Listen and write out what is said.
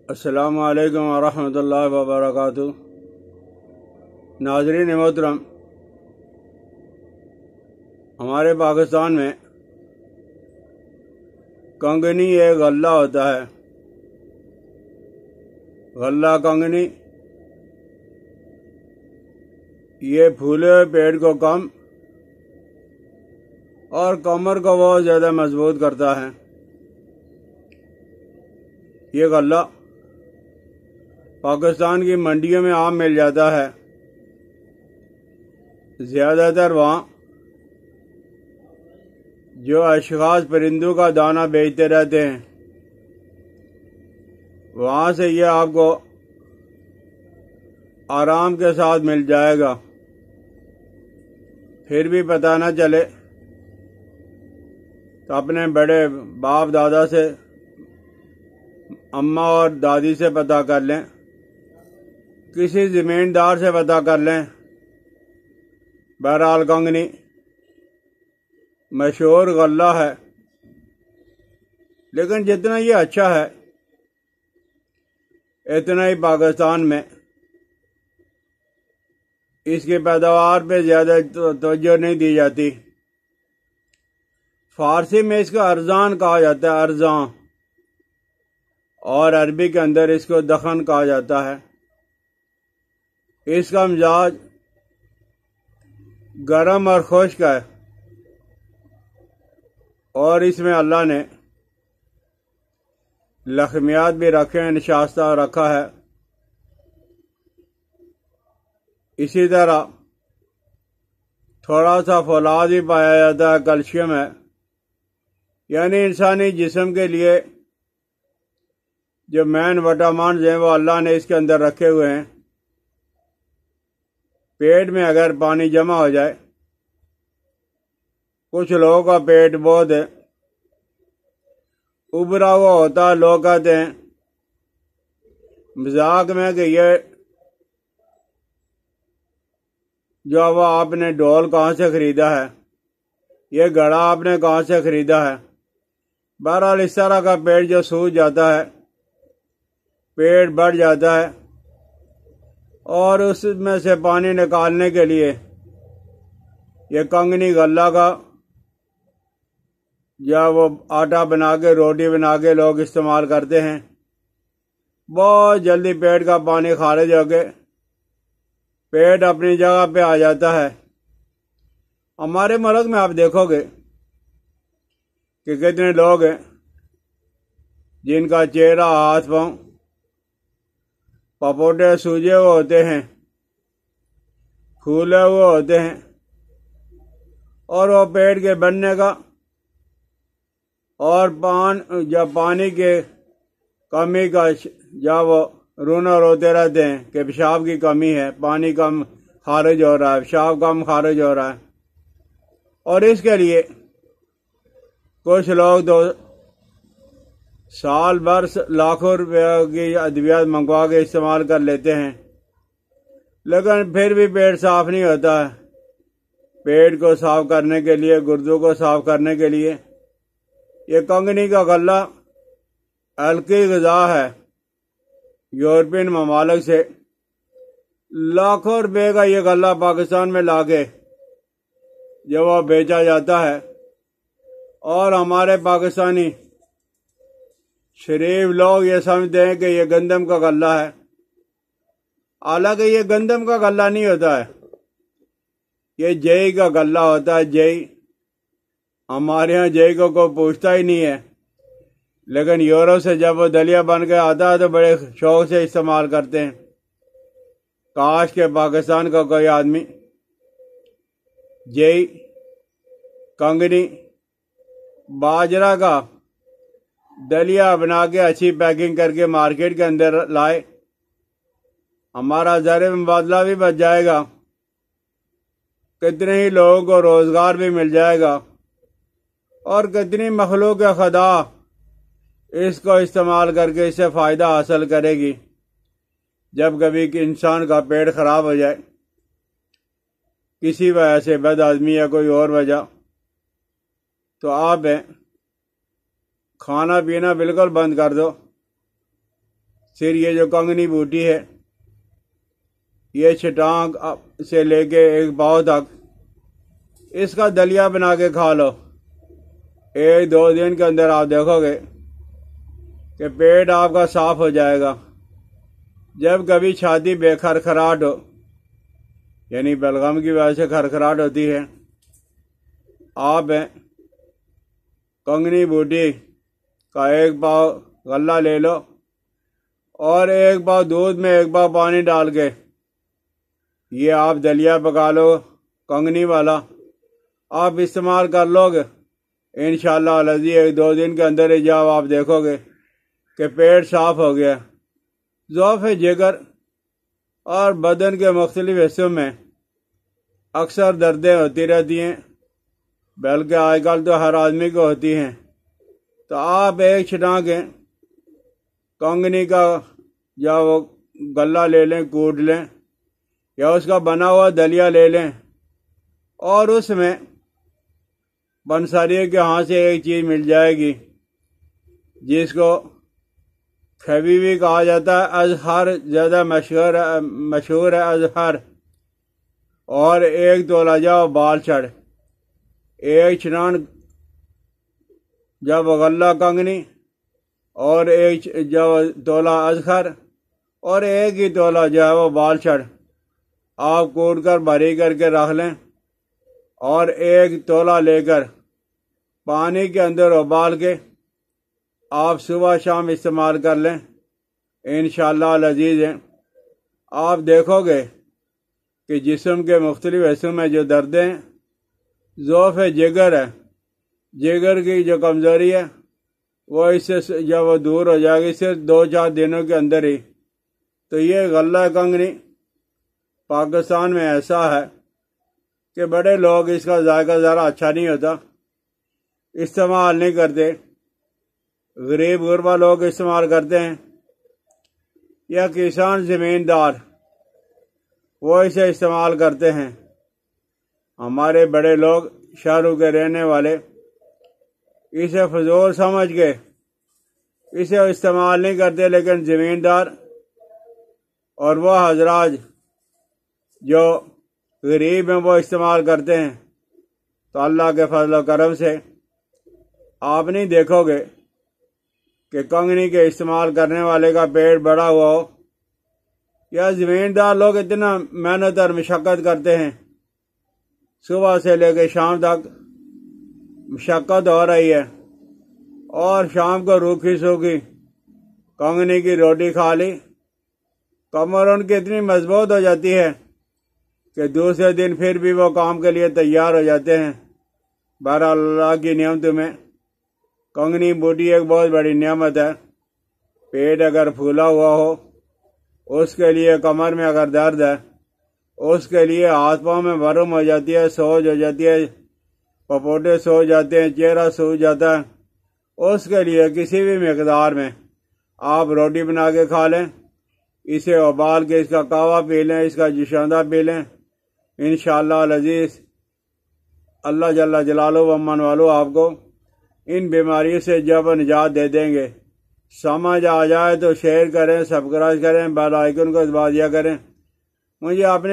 السلام علیکم ورحمۃ اللہ وبرکاتہ۔ ناظرین محترم، ہمارے پاکستان میں کنگنی ایک غلہ ہوتا ہے۔ غلہ کنگنی یہ پھولے ہوئے پیڑ کو کم اور کمر کو بہت زیادہ مضبوط کرتا ہے۔ یہ غلہ پاکستان کی منڈیوں میں عام مل جاتا ہے۔ زیادہ تر وہاں جو اشخاص پرندوں کا دانہ بیچتے رہتے ہیں، وہاں سے یہ آپ کو آرام کے ساتھ مل جائے گا۔ پھر بھی پتہ نہ چلے تو اپنے بڑے باپ دادا سے، اماں اور دادی سے پتہ کر لیں، کسی زمیندار سے پتہ کر لیں۔ بہرحال کنگنی مشہور غلہ ہے، لیکن جتنا یہ اچھا ہے اتنا ہی پاکستان میں اس کی پیداوار پہ زیادہ توجہ نہیں دی جاتی۔ فارسی میں اس کو ارزان کہا جاتا ہے، ارزاں، اور عربی کے اندر اس کو دخن کہا جاتا ہے۔ اس کا مزاج گرم اور خشک ہے، اور اس میں اللہ نے لخمیات بھی رکھے ہیں، نشاستہ رکھا ہے۔ اسی طرح تھوڑا سا فولاد بھی پایا جاتا ہے، کیلشیم ہے، یعنی انسانی جسم کے لیے جو مین وٹامنز ہیں وہ اللہ نے اس کے اندر رکھے ہوئے ہیں۔ پیٹ میں اگر پانی جمع ہو جائے، کچھ لوگوں کا پیٹ بہت ابھرا ہوا ہوتا ہے، لوگ کہتے ہیں مذاق میں کہ یہ جو وہ آپ نے ڈول کہاں سے خریدا ہے، یہ گھڑا آپ نے کہاں سے خریدا ہے۔ بہرحال اس طرح کا پیٹ جو سوج جاتا ہے، پیٹ بڑھ جاتا ہے، اور اس میں سے پانی نکالنے کے لیے یہ کنگنی غلہ کا یا وہ آٹا بنا کے، روٹی بنا کے لوگ استعمال کرتے ہیں۔ بہت جلدی پیٹ کا پانی خارج ہو کے پیٹ اپنی جگہ پہ آ جاتا ہے۔ ہمارے ملک میں آپ دیکھو گے کہ کتنے لوگ ہیں جن کا چہرہ، ہاتھ پاؤں، پپوٹے سوجے ہوئے ہوتے ہیں، پھولے ہوئے ہوتے ہیں، اور وہ پیٹ کے بننے کا اور پانی کے کمی کا جب وہ رونا روتے رہتے ہیں کہ پیشاب کی کمی ہے، پانی کم خارج ہو رہا ہے، پیشاب کم خارج ہو رہا ہے، اور اس کے لیے کچھ لوگ تو سال بھر لاکھوں روپے کی ادویات منگوا کے استعمال کر لیتے ہیں، لیکن پھر بھی پیٹ صاف نہیں ہوتا ہے۔ پیٹ کو صاف کرنے کے لیے، گردوں کو صاف کرنے کے لیے یہ کنگنی کا غلہ ہلکی غذا ہے۔ یورپین ممالک سے لاکھوں روپے کا یہ غلہ پاکستان میں لا کے جب وہ بیچا جاتا ہے، اور ہمارے پاکستانی شریف لوگ یہ سمجھتے ہیں کہ یہ گندم کا غلہ ہے، حالانکہ یہ گندم کا غلہ نہیں ہوتا ہے، یہ جئی کا غلہ ہوتا ہے۔ جئی ہمارے ہاں جئی کو کوئی پوچھتا ہی نہیں ہے، لیکن یورپ سے جب وہ دلیا بن کے آتا ہے تو بڑے شوق سے استعمال کرتے ہیں۔ کاش کہ پاکستان کا کوئی آدمی جئی، کنگنی، باجرہ کا دلیا بنا کے اچھی پیکنگ کر کے مارکیٹ کے اندر لائے، ہمارا زر مبادلہ بھی بچ جائے گا، کتنے ہی لوگوں کو روزگار بھی مل جائے گا، اور کتنی مخلوق خدا اس کو استعمال کر کے اس سے فائدہ حاصل کرے گی۔ جب کبھی کہ انسان کا پیٹ خراب ہو جائے کسی وجہ سے، بد ہضمی یا کوئی اور وجہ، تو آپ کھانا پینا بالکل بند کر دو، پھر یہ جو کنگنی بوٹی ہے یہ چھٹانگ سے لے کے ایک پاؤ تک اس کا دلیا بنا کے کھا لو، 1-2 دن کے اندر آپ دیکھو گے کہ پیٹ آپ کا صاف ہو جائے گا۔ جب کبھی چھاتی بے کھرکھراہٹ ہو، یعنی بلغم کی وجہ سے کھرکھراہٹ ہوتی ہے، آپ کنگنی بوٹی کا 1 پاؤ غلہ لے لو اور 1 پاؤ دودھ میں 1 پاؤ پانی ڈال کے یہ آپ دلیا پکا لو کنگنی والا، آپ استعمال کر لو گے انشاءاللہ العزیز 1-2 دن کے اندر ہی جب آپ دیکھو گے کہ پیٹ صاف ہو گیا۔ ضعف جگر اور بدن کے مختلف حصوں میں اکثر دردیں ہوتی رہتی ہیں، بلکہ آج کل تو ہر آدمی کو ہوتی ہیں، تو آپ ایک چھٹانک کنگنی کا یا وہ غلہ لے لیں، کوٹ لیں، یا اس کا بنا ہوا دلیا لے لیں اور اس میں پنساریے کے ہاں سے ایک چیز مل جائے گی جس کو کھوی بھی کہا جاتا ہے، ازہر زیادہ مشہور ہے ازہر، اور 1 تولہ جاؤ بال چڑھ، 1 چھٹانک جب غلہ کنگنی اور 1 جب تولہ ازہر اور 1 ہی تولہ جو ہے وہ بال چڑھ آپ کوٹ کر بھری کر کے رکھ لیں، اور 1 تولہ لے کر پانی کے اندر ابال کے آپ صبح شام استعمال کر لیں انشاءاللہ العزیز۔ آپ دیکھو گے کہ جسم کے مختلف حصوں میں جو دردیں، ضعف جگر ہے، جگر کی جو کمزوری ہے، وہ اس سے جب وہ دور ہو جائے گی صرف 2-4 دنوں کے اندر ہی۔ تو یہ غلہ کنگنی پاکستان میں ایسا ہے کہ بڑے لوگ اس کا ذائقہ ذرا اچھا نہیں ہوتا، استعمال نہیں کرتے، غریب غربا لوگ استعمال کرتے ہیں، یا کسان زمیندار وہ اسے استعمال کرتے ہیں۔ ہمارے بڑے لوگ شہروں کے رہنے والے اسے فضول سمجھ کے اسے استعمال نہیں کرتے، لیکن زمیندار اور وہ حضرات جو غریب ہیں وہ استعمال کرتے ہیں۔ تو اللہ کے فضل و کرم سے آپ نہیں دیکھو گے کہ کنگنی کے استعمال کرنے والے کا پیٹ بڑا ہوا ہو، یا زمیندار لوگ اتنا محنت اور مشقت کرتے ہیں، صبح سے لے کے شام تک مشقت ہو رہی ہے، اور شام کو روکھی سوکھی کنگنی کی روٹی کھا لی، کمر ان کی اتنی مضبوط ہو جاتی ہے کہ دوسرے دن پھر بھی وہ کام کے لیے تیار ہو جاتے ہیں۔ بہرحال اللہ کی نعمتوں میں کنگنی بوٹی ایک بہت بڑی نعمت ہے۔ پیٹ اگر پھولا ہوا ہو اس کے لیے، کمر میں اگر درد ہے اس کے لیے، ہاتھ پاؤں میں ورم ہو جاتی ہے، سوج ہو جاتی ہے، پپوٹے سو جاتے ہیں، چہرہ سو جاتا ہے، اس کے لیے کسی بھی مقدار میں آپ روٹی بنا کے کھا لیں، اسے ابال کے اس کا قہوہ پی لیں، اس کا جوشاندہ پی لیں، انشاءاللہ العزیز اللہ جل جلالہ و من والو آپ کو ان بیماریوں سے جب نجات دے دیں گے۔ سمجھ آ جائے تو شیئر کریں، سبسکرائب کریں، بیل آئیکن کو دبا دیا کریں۔ مجھے اپنے